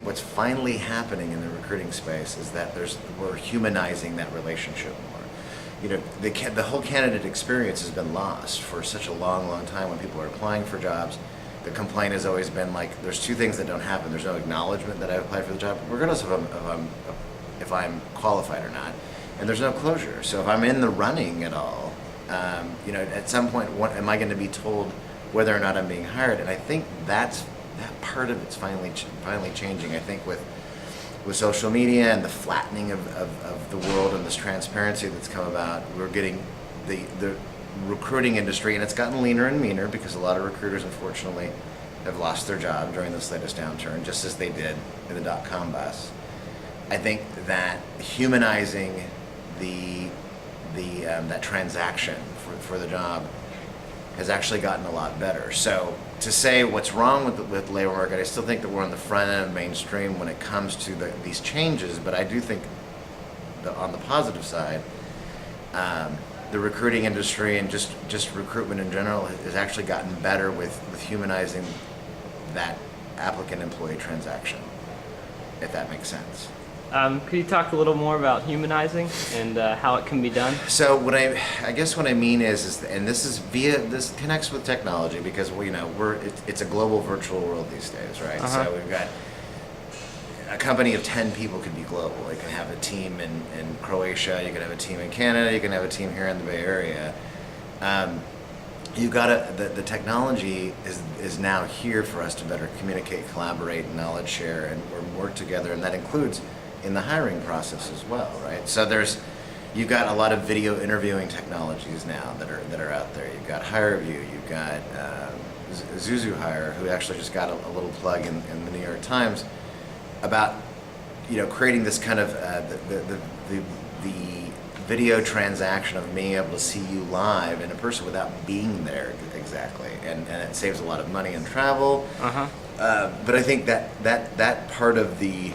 what's finally happening in the recruiting space is that we're humanizing that relationship more. You know, the whole candidate experience has been lost for such a long, long time. When people are applying for jobs, the complaint has always been like, there's two things that don't happen. There's no acknowledgement that I applied for the job, regardless if I'm qualified or not, and there's no closure. So if I'm in the running at all, you know, at some point, am I going to be told whether or not I'm being hired? And I think that part of it's finally changing. I think with social media and the flattening of the world and this transparency that's come about, we're getting the recruiting industry, and it's gotten leaner and meaner because a lot of recruiters, unfortunately, have lost their job during this latest downturn, just as they did in the dot-com bust. I think that humanizing that transaction for the job has actually gotten a lot better. So to say what's wrong with the labor market, I still think that we're on the front end of mainstream when it comes to these changes, but I do think on the positive side, the recruiting industry and just recruitment in general has actually gotten better with humanizing that applicant-employee transaction, if that makes sense. Could you talk a little more about humanizing and how it can be done? So I guess what I mean is and this connects with technology because it's a global virtual world these days, right? Uh-huh. So we've got a company of 10 people could be global. You can have a team in Croatia, you can have a team in Canada, you can have a team here in the Bay Area. The technology is now here for us to better communicate, collaborate, knowledge share, and work together, and that includes in the hiring process as well, right? So you've got a lot of video interviewing technologies now that are out there. You've got HireVue, you've got Zuzu Hire, who actually just got a little plug in the New York Times about creating this kind of the video transaction of being able to see you live in a person without being there exactly, and it saves a lot of money and travel. Uh-huh. But I think that part of the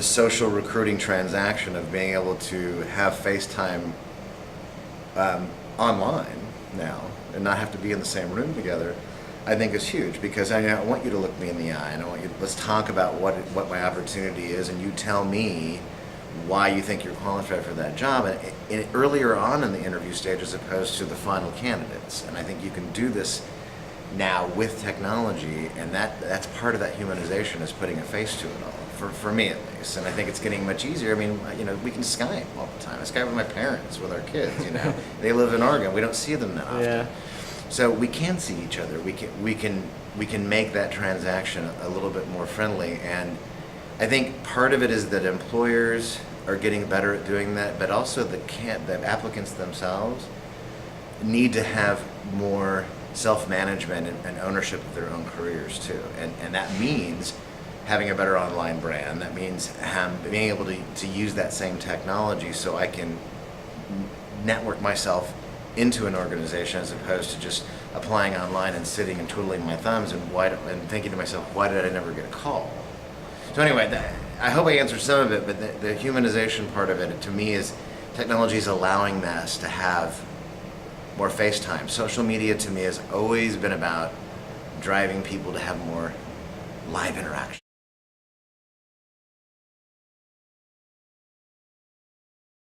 social recruiting transaction of being able to have FaceTime online now and not have to be in the same room together, I think is huge, because I want you to look me in the eye and let's talk about what my opportunity is, and you tell me why you think you're qualified for that job, and earlier on in the interview stage as opposed to the final candidates. And I think you can do this now with technology, and that's part of that humanization, is putting a face to it all, for me at least. And I think it's getting much easier. I mean, we can Skype all the time. I Skype with my parents, with our kids, They live in Oregon. We don't see them that often. Yeah. So we can see each other. We can make that transaction a little bit more friendly, and I think part of it is that employers are getting better at doing that, but also the applicants themselves need to have more self-management and ownership of their own careers too, and that means having a better online brand. That means being able to use that same technology so I can network myself into an organization, as opposed to just applying online and sitting and twiddling my thumbs and thinking to myself, why did I never get a call? So anyway, I hope I answered some of it, but the humanization part of it, to me, is technology is allowing us to have more FaceTime. Social media, to me, has always been about driving people to have more live interaction.